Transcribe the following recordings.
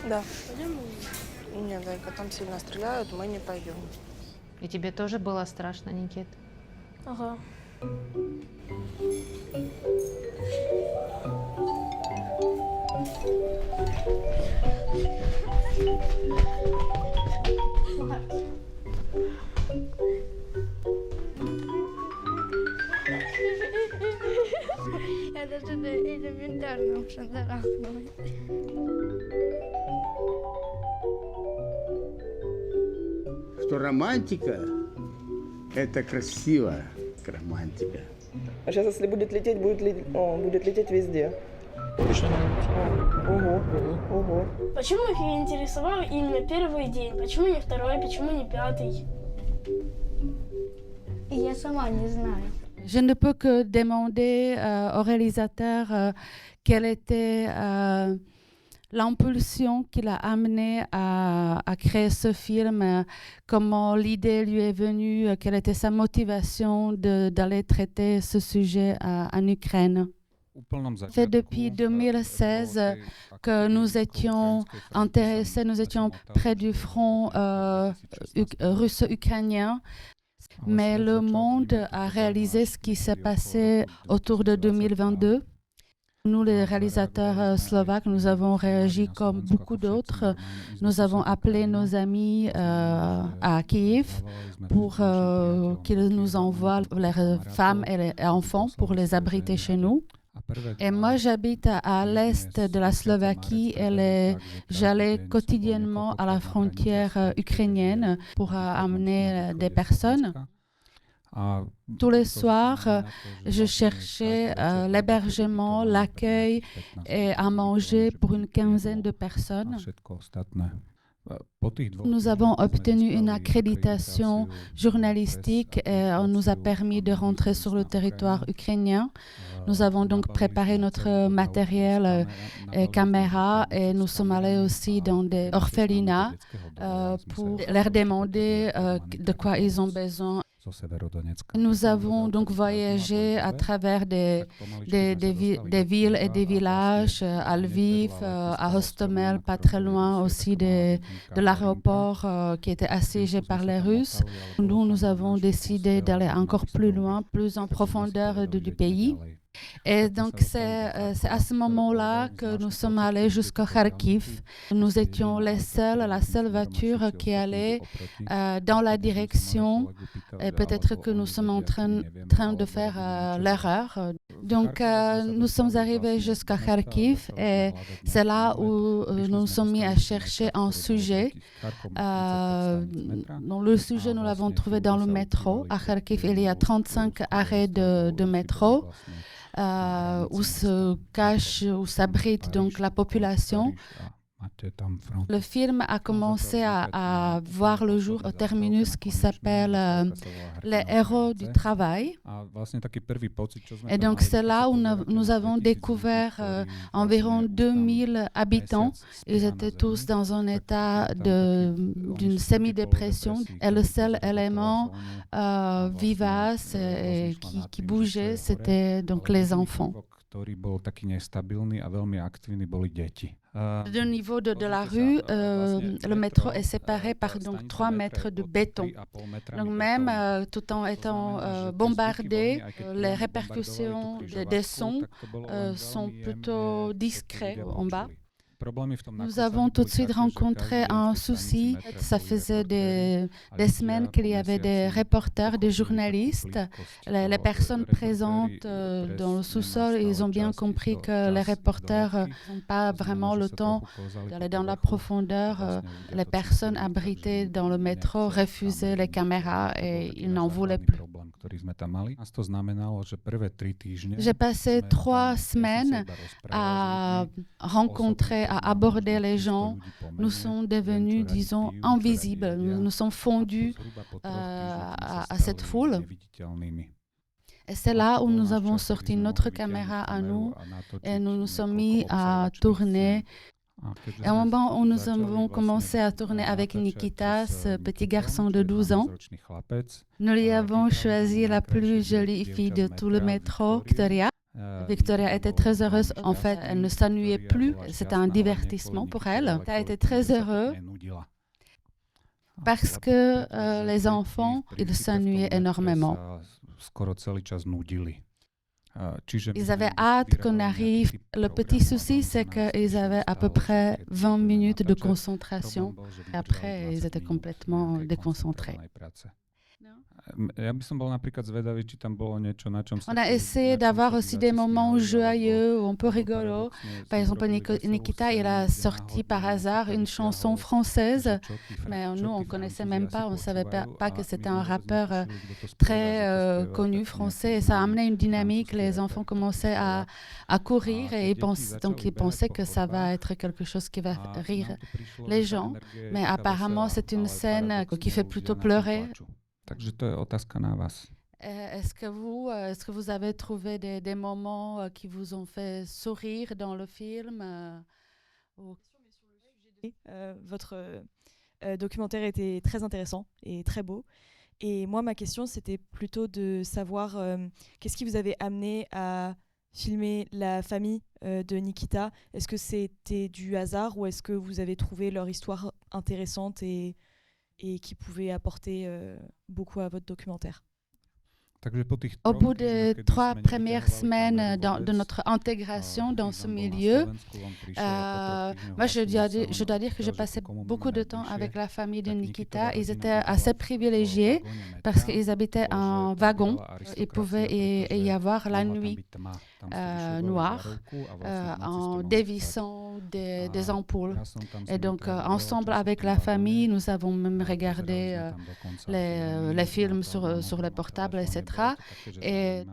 Да. Нет, Зайка, там сильно стреляют, мы не пойдем. И тебе тоже было страшно, Никит? Ага. Я даже элементарно уже зарахнулась. Что романтика – это красиво, романтика. А сейчас, если будет лететь, будет лететь везде. Точно? Ого, ого. Почему их интересовал именно первый день? Почему не второй, почему не пятый? Я сама не знаю. Je ne peux que demander au réalisateur quelle était l'impulsion qui l'a amené à créer ce film, comment l'idée lui est venue, quelle était sa motivation d'aller traiter ce sujet en Ukraine. C'est depuis 2016 que nous étions intéressés, nous étions près du front russo-ukrainien. Mais le monde a réalisé ce qui s'est passé autour de 2022. Nous, les réalisateurs slovaques, nous avons réagi comme beaucoup d'autres. Nous avons appelé nos amis à Kiev pour qu'ils nous envoient leurs femmes et les enfants pour les abriter chez nous. Et moi, j'habite à l'est de la Slovaquie et j'allais quotidiennement à la frontière ukrainienne pour amener des personnes. Tous les soirs, je cherchais l'hébergement, l'accueil et à manger pour une quinzaine de personnes. Nous avons obtenu une accréditation journalistique et on nous a permis de rentrer sur le territoire ukrainien. Nous avons donc préparé notre matériel et caméra et nous sommes allés aussi dans des orphelinats pour leur demander de quoi ils ont besoin. Nous avons donc voyagé à travers des villes et des villages, à Lviv, à Hostomel, pas très loin aussi de l'aéroport qui était assiégé par les Russes. Nous avons décidé d'aller encore plus loin, plus en profondeur du pays. Et donc, c'est à ce moment-là que nous sommes allés jusqu'à Kharkiv. Nous étions la seule voiture qui allait dans la direction. Et peut-être que nous sommes en train de faire l'erreur. Donc, nous sommes arrivés jusqu'à Kharkiv et c'est là où nous nous sommes mis à chercher un sujet. Donc, le sujet, nous l'avons trouvé dans le métro. À Kharkiv, il y a 35 arrêts de métro. Où se cache, où s'abrite donc la population. Le film a commencé à voir le jour au terminus qui s'appelle Les héros du travail. Et donc c'est là où nous avons découvert environ 2000 habitants. Ils étaient tous dans un état d'une semi-dépression. Et le seul élément vivace et qui bougeait, c'était donc les enfants. Du niveau de la rue, le métro est séparé par donc 3 mètres de béton. Donc même tout en étant bombardé, les répercussions des sons sont plutôt discrets en bas. Nous avons tout de suite rencontré un souci. Ça faisait des semaines qu'il y avait des reporters, des journalistes. Les personnes présentes dans le sous-sol, ils ont bien compris que les reporters n'ont pas vraiment le temps d'aller dans la profondeur. Les personnes abritées dans le métro refusaient les caméras et ils n'en voulaient plus. J'ai passé 3 semaines à rencontrer à aborder les gens, nous sommes devenus, disons, invisibles. Nous sommes fondus à cette foule. Et c'est là où nous avons sorti notre caméra à nous et nous nous sommes mis à tourner. Et au moment où nous avons commencé à tourner avec Nikita, ce petit garçon de 12 ans, nous lui avons choisi la plus jolie fille de tout le métro, Victoria. Victoria était très heureuse. En fait, elle ne s'ennuyait plus. C'était un divertissement pour elle. Elle était très heureuse parce que les enfants, ils s'ennuyaient énormément. Ils avaient hâte qu'on arrive. Le petit souci, c'est qu'ils avaient à peu près 20 minutes de concentration. Et après, ils étaient complètement déconcentrés. On a essayé d'avoir aussi des moments joyeux, un peu rigolos. Par exemple, Nikita, il a sorti par hasard une chanson française, mais nous, on ne connaissait même pas, on ne savait pas que c'était un rappeur très connu français. Et ça a amené une dynamique, les enfants commençaient à courir et ils pensaient que ça va être quelque chose qui va rire les gens. Mais apparemment, c'est une scène qui fait plutôt pleurer. Takže to je otázka na vás. Est-ce que vous avez trouvé des moments qui vous ont fait sourire dans le film Votre documentaire était très intéressant et très beau. Et moi, ma question, c'était plutôt de savoir qu'est-ce qui vous avait amené à filmer la famille de Nikita. Est-ce que c'était du hasard ou est-ce que vous avez trouvé leur histoire intéressante et qui pouvait apporter beaucoup à votre documentaire? Au bout des 3 premières semaines de notre intégration dans ce milieu, moi je dois dire que j'ai passé beaucoup de temps avec la famille de Nikita. Ils étaient assez privilégiés parce qu'ils habitaient en wagon. Il pouvait y avoir la nuit noire en dévissant des ampoules. Et donc ensemble avec la famille, nous avons même regardé les films sur les portables, etc. Et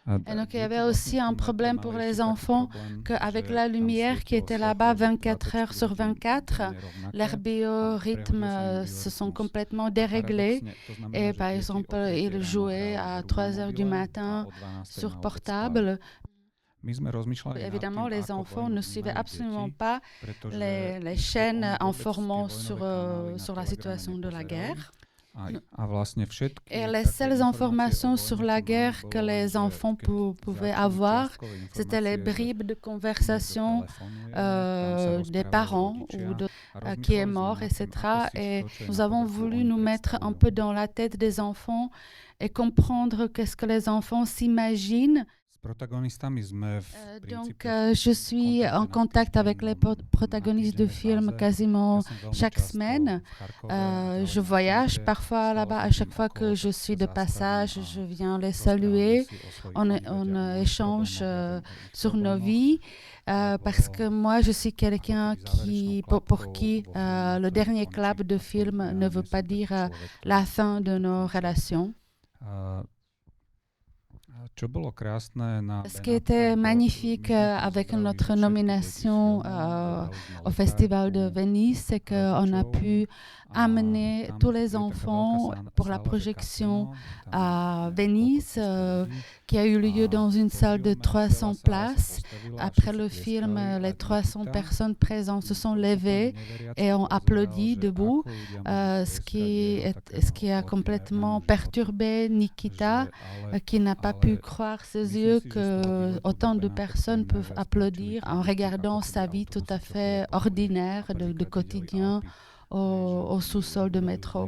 donc, il y avait aussi un problème pour les enfants qu'avec la lumière qui était là-bas 24 heures sur 24, leurs biorhythmes se sont complètement déréglés. Et par exemple, ils jouaient à 3 heures du matin sur portable. Évidemment, les enfants ne suivaient absolument pas les chaînes informant sur la situation de la guerre. Et les seules informations sur la guerre que les enfants pouvaient avoir, c'était les bribes de conversation des parents qui est mort, etc. Et nous avons voulu nous mettre un peu dans la tête des enfants et comprendre qu'est-ce que les enfants s'imaginent. Donc, je suis en contact avec les protagonistes du film quasiment chaque semaine. Je voyage parfois là-bas. À chaque fois que je suis de passage, je viens les saluer. On échange sur nos vies. Parce que moi, je suis quelqu'un pour qui le dernier clap de film ne veut pas dire la fin de nos relations. Ce qui était magnifique avec notre nomination au Festival de Venise, c'est qu'on a pu amener tous les enfants pour la projection à Venise, qui a eu lieu dans une salle de 300 places. Après le film, les 300 personnes présentes se sont levées et ont applaudi debout, ce qui a complètement perturbé Nikita, qui n'a pas pu croire ses yeux que autant de personnes peuvent applaudir en regardant sa vie tout à fait ordinaire de quotidien au sous-sol de métro.